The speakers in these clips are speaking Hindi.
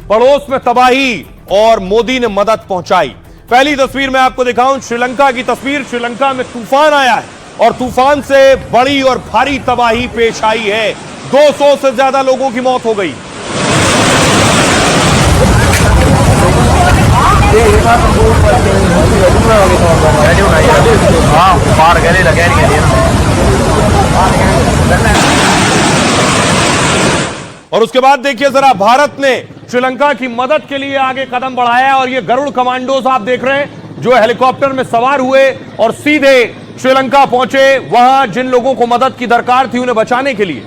पड़ोस में तबाही और मोदी ने मदद पहुंचाई। पहली तस्वीर मैं आपको दिखाऊं, श्रीलंका की तस्वीर। श्रीलंका में तूफान आया है और तूफान से बड़ी और भारी तबाही पेश आई है। 200 से ज्यादा लोगों की मौत हो गई। और उसके बाद देखिए जरा, भारत ने श्रीलंका की मदद के लिए आगे कदम बढ़ाया और ये गरुड़ कमांडोज आप देख रहे हैं जो हेलीकॉप्टर में सवार हुए और सीधे श्रीलंका पहुंचे, वहां जिन लोगों को मदद की दरकार थी उन्हें बचाने के लिए।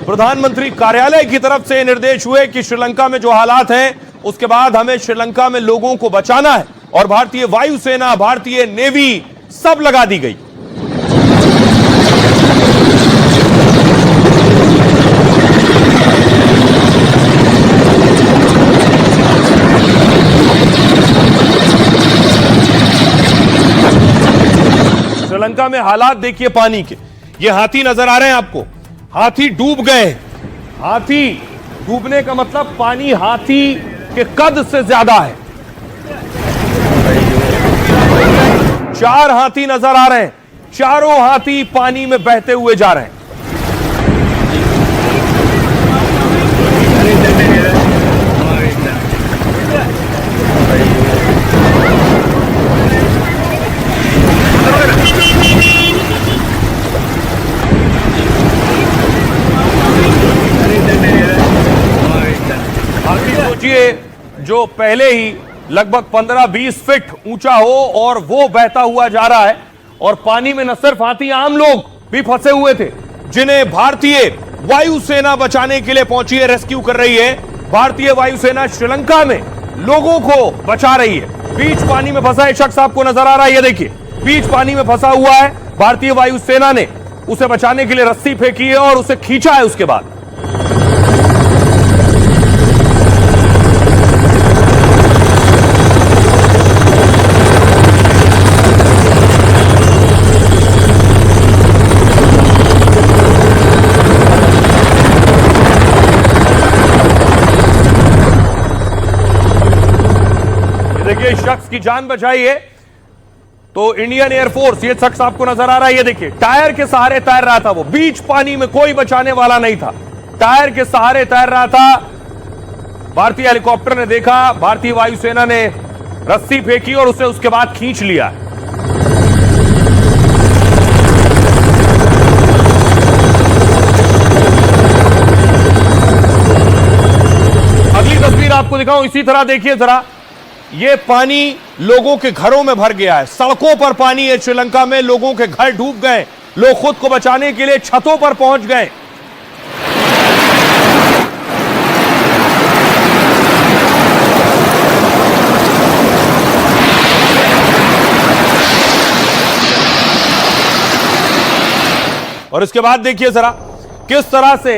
प्रधानमंत्री कार्यालय की तरफ से निर्देश हुए कि श्रीलंका में जो हालात हैं उसके बाद हमें श्रीलंका में लोगों को बचाना है और भारतीय वायुसेना, भारतीय नेवी सब लगा दी गई। श्रीलंका में हालात देखिए पानी के। ये हाथी नजर आ रहे हैं आपको, हाथी डूब गए। हाथी डूबने का मतलब पानी हाथी के कद से ज्यादा है। 4 हाथी नजर आ रहे हैं, चारों हाथी पानी में बहते हुए जा रहे हैं। जो पहले ही लगभग 15-20 फीट ऊंचा हो और वो बहता हुआ जा रहा है और पानी में न सिर्फ हाथी, आम लोग भी फंसे हुए थे जिन्हें भारतीय वायुसेना बचाने के लिए पहुंची है, रेस्क्यू कर रही है। भारतीय वायुसेना श्रीलंका में लोगों को बचा रही है। बीच पानी में फंसा एक शख्स आपको नजर आ रहा है, ये देखिए बीच पानी में फंसा हुआ है। भारतीय वायुसेना ने उसे बचाने के लिए रस्सी फेंकी है और उसे खींचा है। उसके बाद देखिए शख्स की जान बचाई है तो इंडियन एयरफोर्स, ये शख्स आपको नजर आ रहा है, ये देखिए टायर के सहारे तैर रहा था। वो बीच पानी में कोई बचाने वाला नहीं था, टायर के सहारे तैर रहा था। भारतीय हेलीकॉप्टर ने देखा, भारतीय वायुसेना ने रस्सी फेंकी और उसे उसके बाद खींच लिया। अगली तस्वीर आपको दिखाऊं, इसी तरह देखिए जरा, ये पानी लोगों के घरों में भर गया है। सड़कों पर पानी है श्रीलंका में, लोगों के घर डूब गए। लोग खुद को बचाने के लिए छतों पर पहुंच गए। और इसके बाद देखिए जरा किस तरह से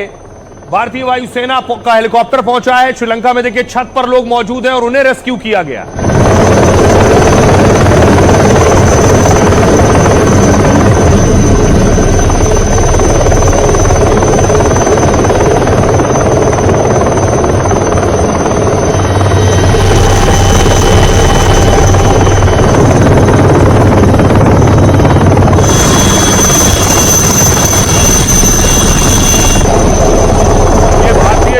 भारतीय वायुसेना का हेलीकॉप्टर पहुंचा है श्रीलंका में। देखिए छत पर लोग मौजूद हैं और उन्हें रेस्क्यू किया गया।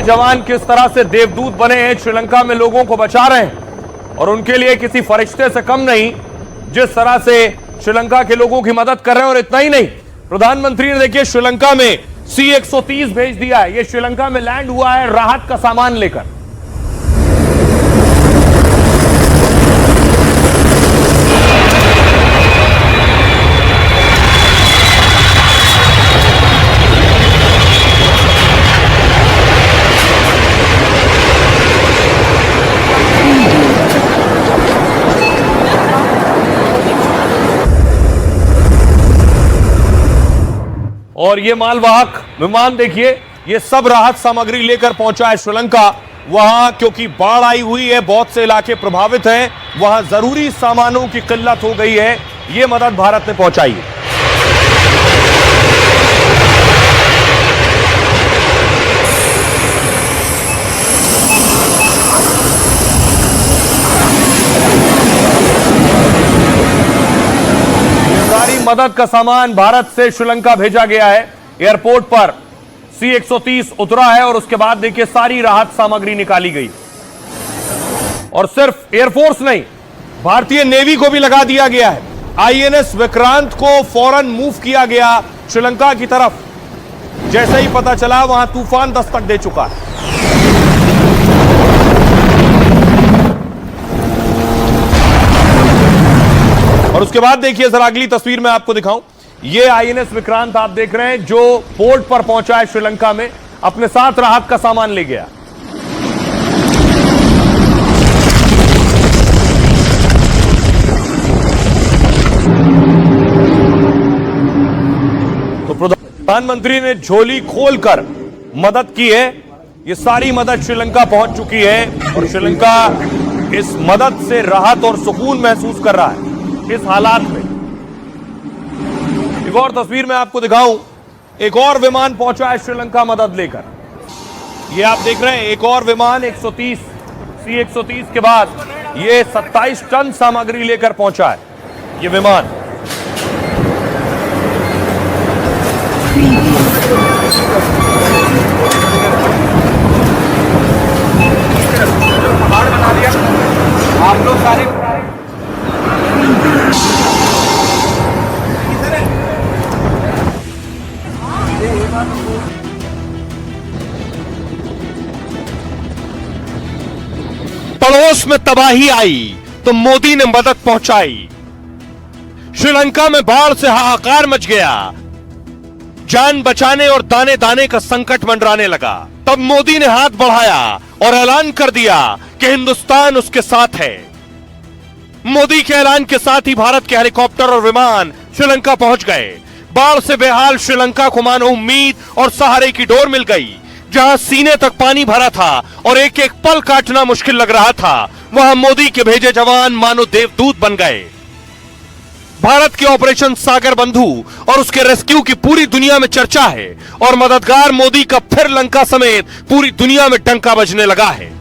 जवान किस तरह से देवदूत बने हैं, श्रीलंका में लोगों को बचा रहे हैं और उनके लिए किसी फरिश्ते से कम नहीं जिस तरह से श्रीलंका के लोगों की मदद कर रहे हैं। और इतना ही नहीं, प्रधानमंत्री ने देखिए श्रीलंका में C-130 भेज दिया है। ये श्रीलंका में लैंड हुआ है राहत का सामान लेकर। और ये मालवाहक विमान देखिए, ये सब राहत सामग्री लेकर पहुंचा है श्रीलंका। वहां क्योंकि बाढ़ आई हुई है, बहुत से इलाके प्रभावित हैं, वहां जरूरी सामानों की किल्लत हो गई है। ये मदद भारत ने पहुंचाई है। मदद का सामान भारत से श्रीलंका भेजा गया है। एयरपोर्ट पर C-130 उतरा है और उसके बाद देखिए सारी राहत सामग्री निकाली गई। और सिर्फ एयरफोर्स नहीं, भारतीय नेवी को भी लगा दिया गया है। INS विक्रांत को फौरन मूव किया गया श्रीलंका की तरफ। जैसे ही पता चला वहां तूफान दस्तक दे चुका है। और उसके बाद देखिए जरा अगली तस्वीर में आपको दिखाऊं, ये INS विक्रांत आप देख रहे हैं जो पोर्ट पर पहुंचा है श्रीलंका में, अपने साथ राहत का सामान ले गया। तो प्रधानमंत्री ने झोली खोलकर मदद की है। ये सारी मदद श्रीलंका पहुंच चुकी है और श्रीलंका इस मदद से राहत और सुकून महसूस कर रहा है इस हालात में। एक और तस्वीर में आपको दिखाऊं, एक और विमान पहुंचा है श्रीलंका मदद लेकर। ये आप देख रहे हैं एक और विमान 130 C-130 के बाद ये 27 टन सामग्री लेकर पहुंचा है ये विमान। बना दिया आप लोग सारे पड़ोस में तबाही आई तो मोदी ने मदद पहुंचाई। श्रीलंका में बाढ़ से हाहाकार मच गया, जान बचाने और दाने दाने का संकट मंडराने लगा। तब मोदी ने हाथ बढ़ाया और ऐलान कर दिया कि हिंदुस्तान उसके साथ है। मोदी के ऐलान के साथ ही भारत के हेलीकॉप्टर और विमान श्रीलंका पहुंच गए। बाढ़ से बेहाल श्रीलंका को मानो उम्मीद और सहारे की डोर मिल गई। जहां सीने तक पानी भरा था और एक एक पल काटना मुश्किल लग रहा था, वहां मोदी के भेजे जवान मानो देवदूत बन गए। भारत के ऑपरेशन सागर बंधु और उसके रेस्क्यू की पूरी दुनिया में चर्चा है और मददगार मोदी का फिर लंका समेत पूरी दुनिया में डंका बजने लगा है।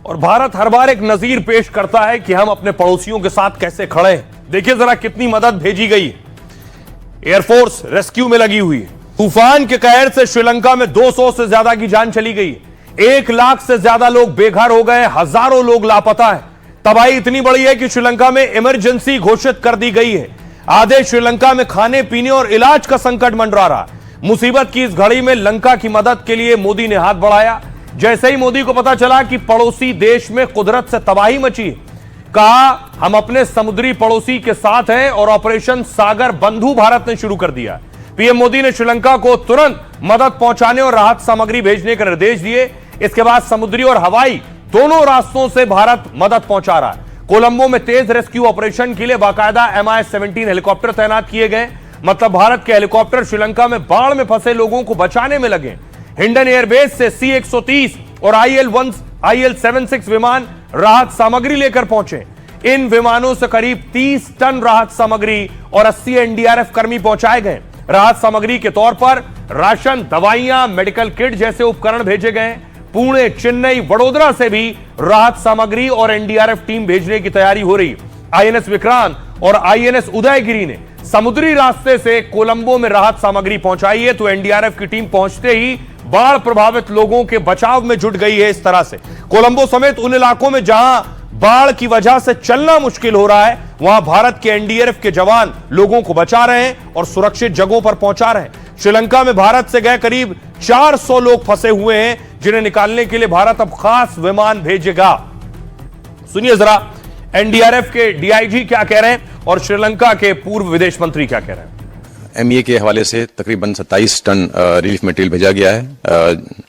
और भारत हर बार एक नजीर पेश करता है कि हम अपने पड़ोसियों के साथ कैसे खड़े हैं। देखिए जरा कितनी मदद भेजी गई है। एयरफोर्स रेस्क्यू में लगी हुई है। तूफान के कहर से श्रीलंका में 200 से ज्यादा की जान चली गई। 1 लाख से ज्यादा लोग बेघर हो गए, हजारों लोग लापता है। तबाही इतनी बड़ी है कि श्रीलंका में इमरजेंसी घोषित कर दी गई है। आधे श्रीलंका में खाने पीने और इलाज का संकट मंडरा रहा। मुसीबत की इस घड़ी में लंका की मदद के लिए मोदी ने हाथ बढ़ाया। जैसे ही मोदी को पता चला कि पड़ोसी देश में कुदरत से तबाही मची, कहा हम अपने समुद्री पड़ोसी के साथ हैं और ऑपरेशन सागर बंधु भारत ने शुरू कर दिया। पीएम मोदी ने श्रीलंका को तुरंत मदद पहुंचाने और राहत सामग्री भेजने के निर्देश दिए। इसके बाद समुद्री और हवाई दोनों रास्तों से भारत मदद पहुंचा रहा है। कोलंबो में तेज रेस्क्यू ऑपरेशन के लिए बाकायदा Mi-17 हेलीकॉप्टर तैनात किए गए। मतलब भारत के हेलीकॉप्टर श्रीलंका में बाढ़ में फंसे लोगों को बचाने में लगे। हिंडन एयरबेस से C-130 और IL-76 विमान राहत सामग्री लेकर पहुंचे। इन विमानों से करीब 30 टन राहत सामग्री और 80 NDRF कर्मी पहुंचाए गए। राहत सामग्री के तौर पर राशन, दवाइयां, मेडिकल किट जैसे उपकरण भेजे गए। पुणे, चेन्नई, वडोदरा से भी राहत सामग्री और NDRF टीम भेजने की तैयारी हो रही। INS विक्रांत और INS उदयगिरी ने समुद्री रास्ते से कोलंबो में राहत सामग्री पहुंचाई है, तो NDRF की टीम पहुंचते ही बाढ़ प्रभावित लोगों के बचाव में जुट गई है। इस तरह से कोलंबो समेत उन इलाकों में जहां बाढ़ की वजह से चलना मुश्किल हो रहा है, वहां भारत के NDRF के जवान लोगों को बचा रहे हैं और सुरक्षित जगहों पर पहुंचा रहे हैं। श्रीलंका में भारत से गए करीब 400 लोग फंसे हुए हैं, जिन्हें निकालने के लिए भारत अब खास विमान भेजेगा। सुनिए जरा NDRF के DIG क्या कह रहे हैं और श्रीलंका के पूर्व विदेश मंत्री क्या कह रहे हैं। MA के हवाले से तकरीबन 27 टन रिलीफ मटेरियल भेजा गया है,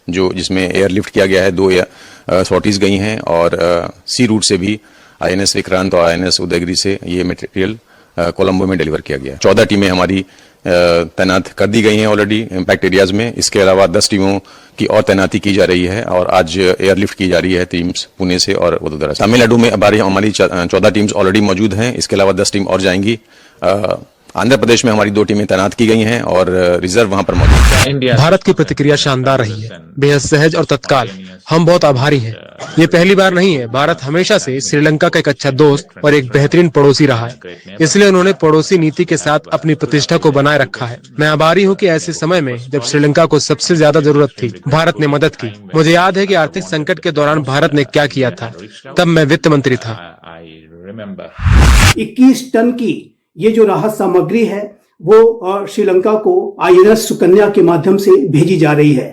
जो जिसमें एयरलिफ्ट किया गया है। 2 सॉर्टीज गई हैं और सी रूट से भी INS विक्रांत और INS उदयगिरी से ये मटेरियल कोलंबो में डिलीवर किया गया। 14 टीमें हमारी तैनात कर दी गई हैं ऑलरेडी इम्पैक्ट एरियाज में। इसके अलावा 10 टीमों की और तैनाती की जा रही है और आज एयरलिफ्ट की जा रही है टीम्स पुणे से और वडोदरा से। तमिलनाडु में हमारी 14 टीम्स ऑलरेडी मौजूद हैं। इसके अलावा 10 टीम और जाएंगी। आंध्र प्रदेश में हमारी 2 टीमें तैनात की गई हैं और रिजर्व वहां पर मौजूद है। भारत की प्रतिक्रिया शानदार रही है, बेहद सहज और तत्काल। हम बहुत आभारी हैं। ये पहली बार नहीं है। भारत हमेशा से श्रीलंका का एक अच्छा दोस्त और एक बेहतरीन पड़ोसी रहा है, इसलिए उन्होंने पड़ोसी नीति के साथ अपनी प्रतिष्ठा को बनाए रखा है। मैं आभारी हूँ कि ऐसे समय में जब श्रीलंका को सबसे ज्यादा जरूरत थी, भारत ने मदद की। मुझे याद है कि आर्थिक संकट के दौरान भारत ने क्या किया था। तब मैं वित्त मंत्री था। 21 टन की ये जो राहत सामग्री है वो श्रीलंका को INS सुकन्या के माध्यम से भेजी जा रही है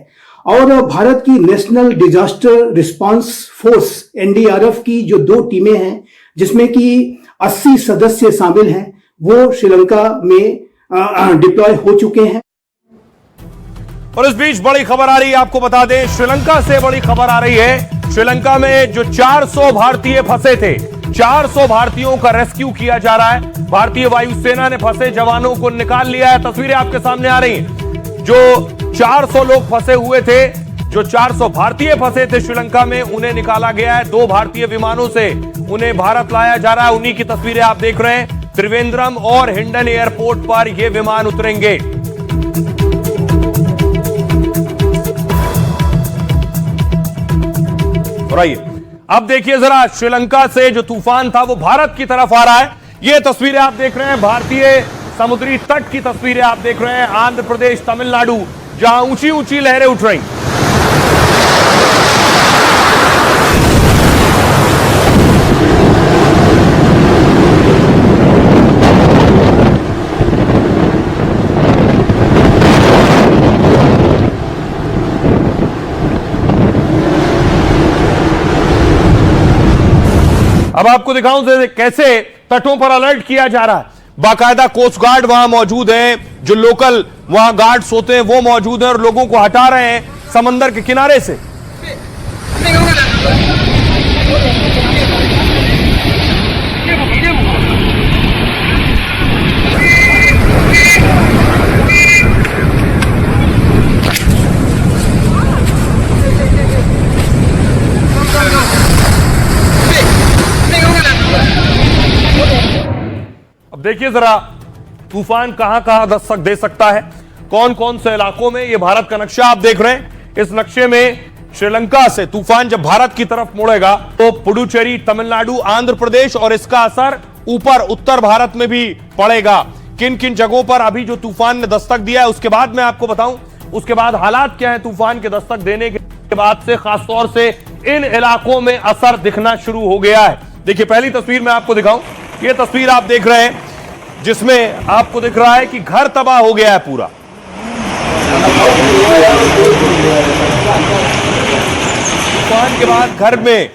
और भारत की national disaster response force NDRF की जो 2 टीमें हैं जिसमें कि 80 सदस्य शामिल हैं, वो श्रीलंका में डिप्लॉय हो चुके हैं। और इस बीच बड़ी खबर आ रही है, आपको बता दें श्रीलंका से बड़ी खबर आ रही है। श्रीलंका में जो 400 भारतीय फंसे थे, 400 भारतीयों का रेस्क्यू किया जा रहा है। भारतीय वायुसेना ने फंसे जवानों को निकाल लिया है। तस्वीरें आपके सामने आ रही हैं। जो 400 लोग फंसे हुए थे, जो 400 भारतीय फंसे थे श्रीलंका में, उन्हें निकाला गया है। 2 भारतीय विमानों से उन्हें भारत लाया जा रहा है। उन्हीं की तस्वीरें आप देख रहे हैं। त्रिवेंद्रम और हिंडन एयरपोर्ट पर ये विमान उतरेंगे। और आइए अब देखिए जरा, श्रीलंका से जो तूफान था वो भारत की तरफ आ रहा है। ये तस्वीरें आप देख रहे हैं, भारतीय समुद्री तट की तस्वीरें आप देख रहे हैं। आंध्र प्रदेश, तमिलनाडु, जहां ऊंची ऊंची लहरें उठ रही। अब आपको दिखाऊं कैसे तटों पर अलर्ट किया जा रहा है। बाकायदा कोस्ट गार्ड वहां मौजूद है, जो लोकल वहां गार्ड्स होते हैं वो मौजूद है और लोगों को हटा रहे हैं समंदर के किनारे से। देखिए जरा तूफान कहां कहां दस्तक दे सकता है, कौन कौन से इलाकों में। ये भारत का नक्शा आप देख रहे हैं। इस नक्शे में श्रीलंका से तूफान जब भारत की तरफ मुड़ेगा तो पुडुचेरी, तमिलनाडु, आंध्र प्रदेश और इसका असर ऊपर उत्तर भारत में भी पड़ेगा। किन किन जगहों पर अभी जो तूफान ने दस्तक दिया है उसके बाद मैं आपको बताऊं, उसके बाद हालात क्या है तूफान के दस्तक देने के बाद से। खासतौर से इन इलाकों में असर दिखना शुरू हो गया है। देखिए पहली तस्वीर मैं आपको दिखाऊं, ये तस्वीर आप देख रहे हैं जिसमें आपको दिख रहा है कि घर तबाह हो गया है पूरा। तूफान के बाद घर में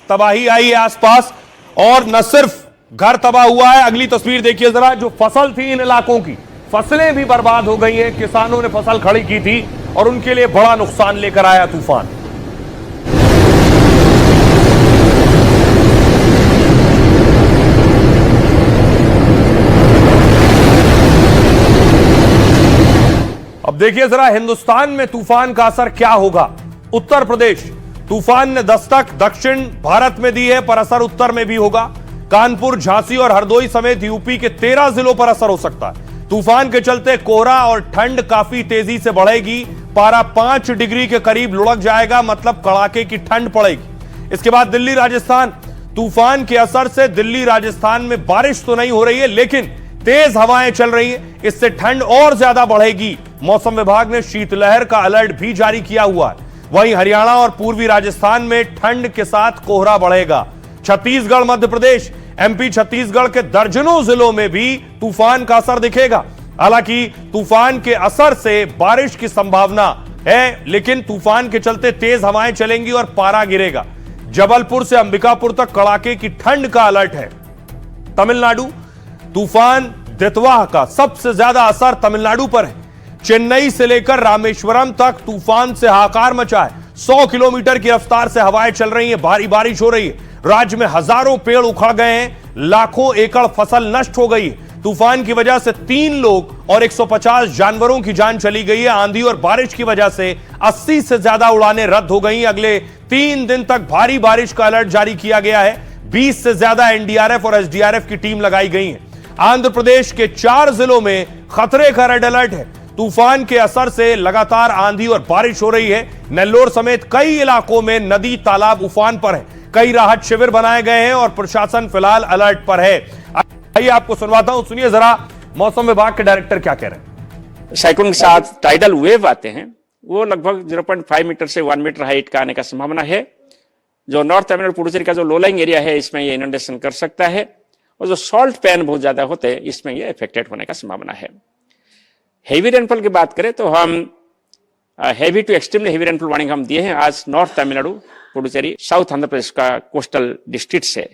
तबाही आई है आसपास, और न सिर्फ घर तबाह हुआ है। अगली तस्वीर देखिए जरा, जो फसल थी इन इलाकों की, फसलें भी बर्बाद हो गई हैं। किसानों ने फसल खड़ी की थी और उनके लिए बड़ा नुकसान लेकर आया तूफान। अब देखिए जरा हिंदुस्तान में तूफान का असर क्या होगा। उत्तर प्रदेश, तूफान ने दस्तक दक्षिण भारत में दी है पर असर उत्तर में भी होगा। कानपुर, झांसी और हरदोई समेत यूपी के 13 जिलों पर असर हो सकता है। तूफान के चलते कोहरा और ठंड काफी तेजी से बढ़ेगी। पारा 5 डिग्री के करीब लुढ़क जाएगा, मतलब कड़ाके की ठंड पड़ेगी। इसके बाद दिल्ली, राजस्थान, तूफान के असर से दिल्ली राजस्थान में बारिश तो नहीं हो रही है लेकिन तेज हवाएं चल रही हैं, इससे ठंड और ज्यादा बढ़ेगी। मौसम विभाग ने शीतलहर का अलर्ट भी जारी किया हुआ है। वहीं हरियाणा और पूर्वी राजस्थान में ठंड के साथ कोहरा बढ़ेगा। छत्तीसगढ़, मध्य प्रदेश, MP, छत्तीसगढ़ के दर्जनों जिलों में भी तूफान का असर दिखेगा। हालांकि तूफान के असर से बारिश की संभावना है लेकिन तूफान के चलते तेज हवाएं चलेंगी और पारा गिरेगा। जबलपुर से अंबिकापुर तक कड़ाके की ठंड का अलर्ट है। तमिलनाडु, तूफान दितवाह का सबसे ज्यादा असर तमिलनाडु पर है। चेन्नई से लेकर रामेश्वरम तक तूफान से हाहाकार मचा है। 100 किलोमीटर की रफ्तार से हवाएं चल रही हैं, भारी बारिश हो रही है। राज्य में हजारों पेड़ उखड़ गए हैं, लाखों एकड़ फसल नष्ट हो गई। तूफान की वजह से 3 लोग और 150 जानवरों की जान चली गई है। आंधी और बारिश की वजह से 80 से ज्यादा उड़ानें रद्द हो गई। अगले 3 दिन तक भारी बारिश का अलर्ट जारी किया गया है। 20 से ज्यादा एनडीआरएफ और एसडीआरएफ की टीम लगाई गई है। आंध्र प्रदेश के 4 जिलों में खतरे का रेड अलर्ट है। तूफान के असर से लगातार आंधी और बारिश हो रही है। नेल्लोर समेत कई इलाकों में नदी तालाब उफान पर है। कई राहत शिविर बनाए गए हैं और प्रशासन फिलहाल अलर्ट पर है। आइए आपको सुनवाता हूं, सुनिए जरा मौसम विभाग के डायरेक्टर क्या कह रहे हैं। साइक्लोन के साथ टाइडल वेव आते हैं, वो लगभग 0.5 मीटर से 1 मीटर हाइट का आने का संभावना है। जो नॉर्थ तमिलनाडु पुडुचेरी का जो लोलाइंग एरिया है, इसमें ये इनंडेशन कर सकता है। और जो सॉल्ट पैन बहुत ज्यादा होते हैं, इसमें ये अफेक्टेड होने का संभावना है। हेवी रेनफॉल की बात करें तो हम heavy to extremely heavy rainfall warning हम दिए हैं आज नॉर्थ तमिलनाडु, पुडुचेरी, साउथ आंध्र प्रदेश का कोस्टल डिस्ट्रिक्ट से।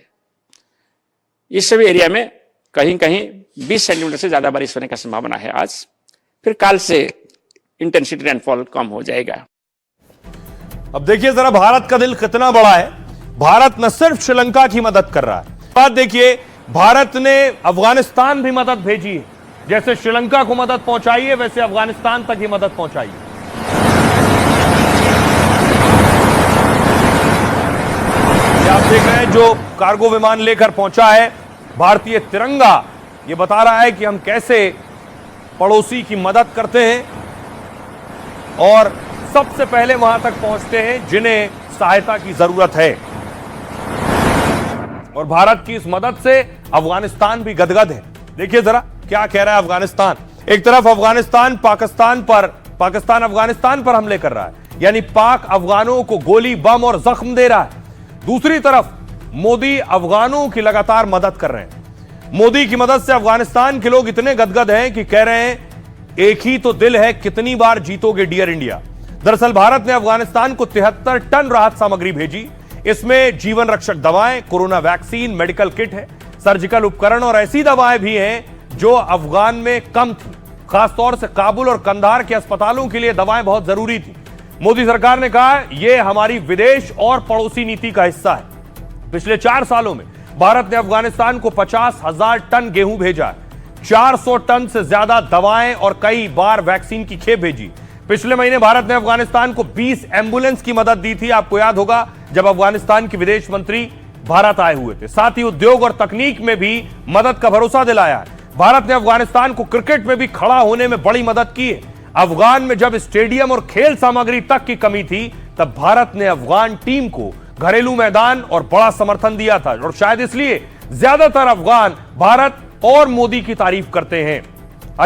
इस सभी एरिया में कहीं कहीं 20 सेंटीमीटर से ज्यादा बारिश होने का संभावना है आज। फिर काल से इंटेंसिटी रेनफॉल कम हो जाएगा। अब देखिए जरा भारत का दिल कितना बड़ा है। भारत न सिर्फ श्रीलंका की मदद कर रहा है, बात देखिए भारत ने अफगानिस्तान भी मदद भेजी है। जैसे श्रीलंका को मदद पहुंचाई है, वैसे अफगानिस्तान तक ही मदद पहुंचाई है। आप देख रहे हैं जो कार्गो विमान लेकर पहुंचा है, भारतीय तिरंगा ये बता रहा है कि हम कैसे पड़ोसी की मदद करते हैं और सबसे पहले वहां तक पहुंचते हैं जिन्हें सहायता की जरूरत है। और भारत की इस मदद से अफगानिस्तान भी गदगद है। देखिए जरा क्या कह रहा है अफगानिस्तान। एक तरफ अफगानिस्तान पाकिस्तान अफगानिस्तान पर हमले कर रहा है, यानी पाक अफगानों को गोली, बम और जख्म दे रहा है। दूसरी तरफ मोदी अफगानों की लगातार मदद कर रहे हैं। मोदी की मदद से अफगानिस्तान के लोग इतने गदगद हैं कि कह रहे हैं एक ही तो दिल है, कितनी बार जीतोगे डियर इंडिया। दरअसल भारत ने अफगानिस्तान को 73 टन राहत सामग्री भेजी। इसमें जीवन रक्षक दवाएं, कोरोना वैक्सीन, मेडिकल किट है, सर्जिकल उपकरण और ऐसी दवाएं भी हैं जो अफगान में कम थी। खासतौर से काबुल और कंधार के अस्पतालों के लिए दवाएं बहुत जरूरी थी। मोदी सरकार ने कहा यह हमारी विदेश और पड़ोसी नीति का हिस्सा है। पिछले 4 सालों में भारत ने अफगानिस्तान को 50,000 टन गेहूं भेजा है, 400 टन से ज्यादा दवाएं और कई बार वैक्सीन की खेप भेजी। पिछले महीने भारत ने अफगानिस्तान को 20 एम्बुलेंस की मदद दी थी। आपको याद होगा जब अफगानिस्तान के विदेश मंत्री भारत आए हुए थे। साथ ही उद्योग और तकनीक में भी मदद का भरोसा दिलाया है। भारत ने अफगानिस्तान को क्रिकेट में भी खड़ा होने में बड़ी मदद की है। अफगान में जब स्टेडियम और खेल सामग्री तक की कमी थी, तब भारत ने अफगान टीम को घरेलू मैदान और बड़ा समर्थन दिया था। और शायद इसलिए ज्यादातर अफगान भारत और मोदी की तारीफ करते हैं।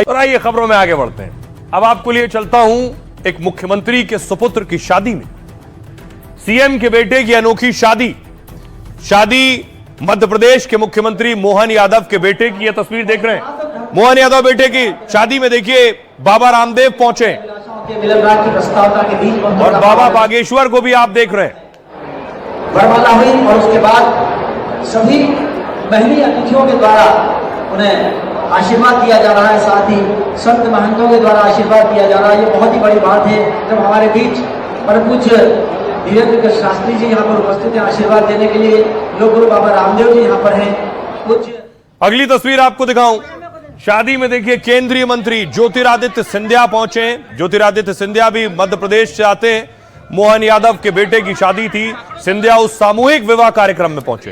और आइए खबरों में आगे बढ़ते हैं। अब आपको लिए चलता हूं एक मुख्यमंत्री के सुपुत्र की शादी में। सीएम के बेटे की अनोखी शादी मध्य प्रदेश के मुख्यमंत्री मोहन यादव के बेटे की यह तस्वीर देख रहे हैं। मोहन यादव बेटे की शादी में देखिए बाबा रामदेव पहुंचे और बाबा बागेश्वर को भी आप देख रहे हैं। वरमाला हुई और उसके बाद सभी महली अतिथियों के द्वारा उन्हें आशीर्वाद दिया जा रहा है। साथ ही संत महंतों के द्वारा आशीर्वाद दिया जा रहा है। ये बहुत ही बड़ी बात है जब हमारे बीच परम पूज्य धीरेन्द्र शास्त्री जी यहाँ पर उपस्थित हैं आशीर्वाद देने के लिए। योग गुरु बाबा रामदेव जी यहाँ पर हैं। कुछ अगली तस्वीर आपको दिखाऊं। शादी में देखिए केंद्रीय मंत्री ज्योतिरादित्य सिंधिया पहुंचे। ज्योतिरादित्य सिंधिया भी मध्य प्रदेश से आते हैं। मोहन यादव के बेटे की शादी थी। सिंधिया उस सामूहिक विवाह कार्यक्रम में पहुंचे।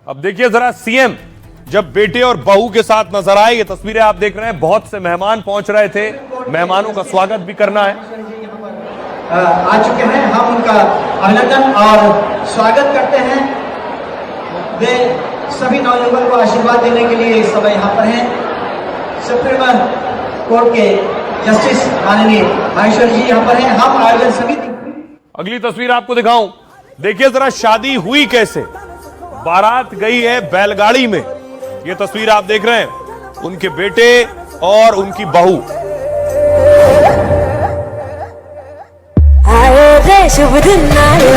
अब देखिए जरा सीएम जब बेटे और बहू के साथ नजर आए, ये तस्वीरें आप देख रहे हैं। बहुत से मेहमान पहुंच रहे थे, मेहमानों का स्वागत भी करना है। आ चुके हैं, हम उनका अभिनंदन और स्वागत करते हैं। वे सभी नौयुवकों को आशीर्वाद देने के लिए इस समय यहाँ पर हैं। सुप्रीम कोर्ट के जस्टिस माननीय महेश्वर जी यहाँ पर हैं। हम आयोजन समिति। अगली तस्वीर आपको दिखाऊं। देखिए जरा शादी हुई कैसे। बारात गई है बैलगाड़ी में। ये तस्वीर आप देख रहे हैं, उनके बेटे और उनकी बहू। आयो रे शुभ दिन आयो।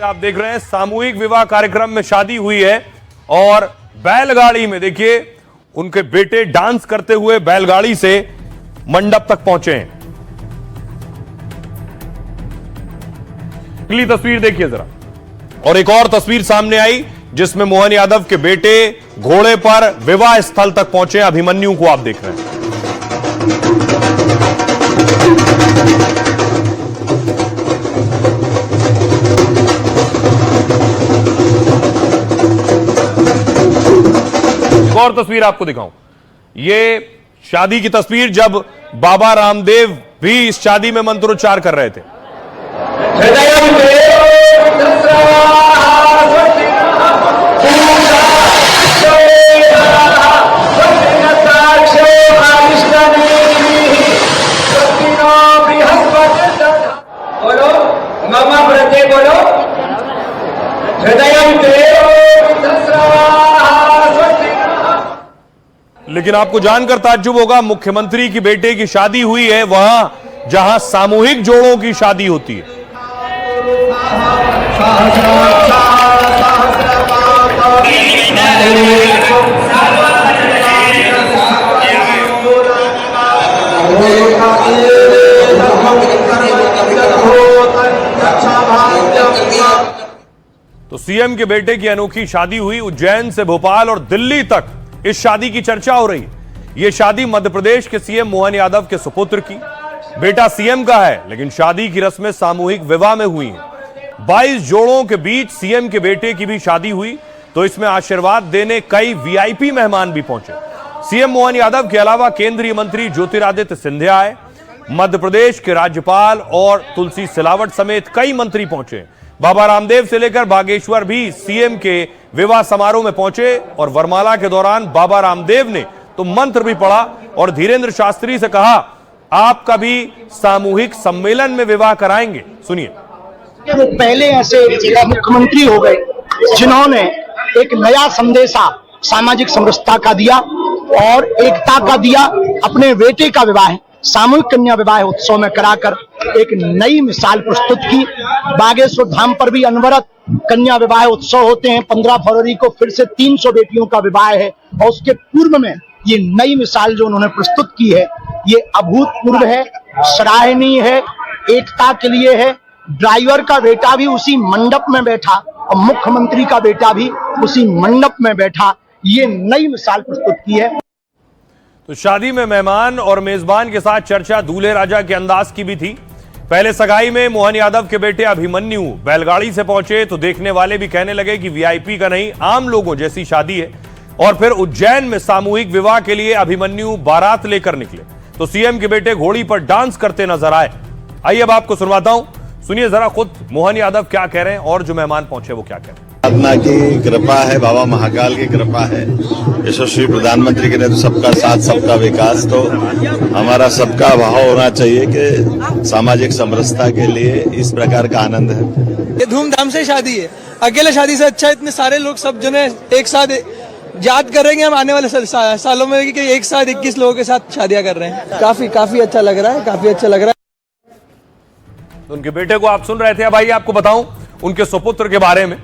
आप देख रहे हैं सामूहिक विवाह कार्यक्रम में शादी हुई है और बैलगाड़ी में देखिए उनके बेटे डांस करते हुए बैलगाड़ी से मंडप तक पहुंचे हैं। अगली तस्वीर देखिए जरा, और एक और तस्वीर सामने आई जिसमें मोहन यादव के बेटे घोड़े पर विवाह स्थल तक पहुंचे। अभिमन्यु को आप देख रहे हैं। एक और तस्वीर आपको दिखाऊं, ये शादी की तस्वीर जब बाबा रामदेव भी इस शादी में मंत्रोच्चार कर रहे थे। बोलो मामा प्रत्यय बोलो लेकिन आपको जानकर ताज्जुब होगा, मुख्यमंत्री की बेटे की शादी हुई है वहां जहां सामूहिक जोड़ों की शादी होती है। तो सीएम के बेटे की अनोखी शादी हुई। उज्जैन से भोपाल और दिल्ली तक इस शादी की चर्चा हो रही है। यह शादी मध्य प्रदेश के सीएम मोहन यादव के सुपुत्र की, बेटा सीएम का है, लेकिन शादी की रस्में सामूहिक विवाह में हुई हैं। 22 जोड़ों के बीच सीएम के बेटे की भी शादी हुई, तो इसमें आशीर्वाद देने कई वीआईपी मेहमान भी पहुंचे। सीएम मोहन यादव के अलावा केंद्रीय मंत्री ज्योतिरादित्य सिंधिया आए, मध्य प्रदेश के राज्यपाल और तुलसी सिलावट समेत कई मंत्री पहुंचे। बाबा रामदेव से लेकर बागेश्वर भी सीएम के विवाह समारोह में पहुंचे और वरमाला के दौरान बाबा रामदेव ने तो मंत्र भी पढ़ा और धीरेन्द्र शास्त्री से कहा, आप कभी सामूहिक सम्मेलन में विवाह कराएंगे। सुनिए। वो पहले ऐसे मुख्यमंत्री हो गए जिन्होंने एक नया संदेशा सामाजिक समरसता का दिया और एकता का दिया। अपने बेटे का विवाह सामूहिक कन्या विवाह उत्सव में कराकर एक नई मिसाल प्रस्तुत की। बागेश्वर धाम पर भी अनवरत कन्या विवाह उत्सव होते हैं। 15 फरवरी को फिर से 300 बेटियों का विवाह है और उसके पूर्व में ये नई मिसाल जो उन्होंने प्रस्तुत की है, ये अभूतपूर्व है, सराहनीय है, एकता के लिए है। ड्राइवर का बेटा भी उसी मंडप में बैठा और मुख्यमंत्री का बेटा भी उसी मंडप में बैठा, ये नई मिसाल प्रस्तुत की है। तो शादी में मेहमान और मेजबान के साथ चर्चा दूल्हे राजा के अंदाज की भी थी। पहले सगाई में मोहन यादव के बेटे अभिमन्यु बैलगाड़ी से पहुंचे तो देखने वाले भी कहने लगे कि वीआईपी का नहीं, आम लोगों जैसी शादी है। और फिर उज्जैन में सामूहिक विवाह के लिए अभिमन्यु बारात लेकर निकले तो सीएम के बेटे घोड़ी पर डांस करते नजर आए। आइए अब आपको सुनवाता हूं, सुनिए जरा खुद मोहन यादव क्या कह रहे हैं और जो मेहमान पहुंचे वो क्या कह रहे हैं। आत्मा की कृपा है, बाबा महाकाल की कृपा है, यशस्वी प्रधानमंत्री के नेतृत्व सबका साथ सबका विकास। तो हमारा सबका भाव होना चाहिए कि सामाजिक समरसता के लिए इस प्रकार का आनंद है। ये धूमधाम से शादी है, अकेले शादी से अच्छा इतने सारे लोग सब जने एक साथ याद करेंगे हम आने वाले सालों में कि एक साथ 21 लोगों के साथ शादियां कर रहे हैं। काफी अच्छा लग रहा है, काफी अच्छा लग रहा है। तो उनके बेटे को आप सुन रहे थे। अब आइए आपको बताऊं उनके सुपुत्र के बारे में।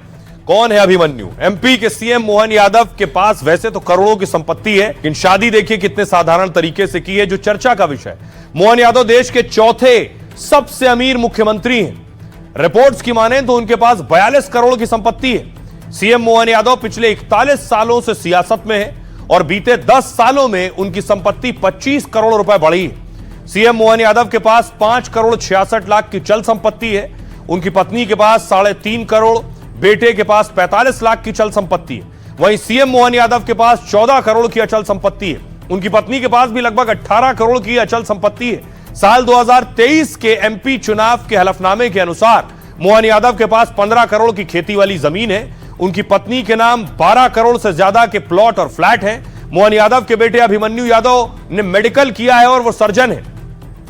कौन है अभिमन्यु? एमपी के सीएम मोहन यादव के पास वैसे तो करोड़ों की संपत्ति है, लेकिन शादी देखिए कितने साधारण तरीके से की है, जो चर्चा का विषय। मोहन यादव देश के चौथे सबसे अमीर मुख्यमंत्री हैं। रिपोर्ट्स की माने तो उनके पास 42 करोड़ की संपत्ति है। सीएम मोहन यादव पिछले 41 सालों से सियासत में है और बीते 10 सालों में उनकी संपत्ति 25 करोड़ रुपए बढ़ी है। सीएम मोहन यादव के पास 5 करोड़ 66 लाख की चल संपत्ति है। उनकी पत्नी के पास 3.5 करोड़, बेटे के पास 45 लाख की चल संपत्ति है। वहीं सीएम मोहन यादव के पास 14 करोड़ की अचल संपत्ति है। उनकी पत्नी के पास भी लगभग 18 करोड़ की अचल संपत्ति है। साल 2023 के एमपी चुनाव के हलफनामे के अनुसार मोहन यादव के पास 15 करोड़ की खेती वाली जमीन है। उनकी पत्नी के नाम 12 करोड़ से ज्यादा के प्लॉट और फ्लैट हैं। मोहन यादव के बेटे अभिमन्यु यादव ने मेडिकल किया है और वो सर्जन है।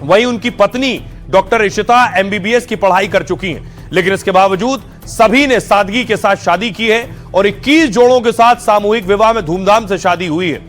वहीं उनकी पत्नी डॉक्टर इशिता एमबीबीएस की पढ़ाई कर चुकी हैं, लेकिन इसके बावजूद सभी ने सादगी के साथ शादी की है और 21 जोड़ों के साथ सामूहिक विवाह में धूमधाम से शादी हुई है।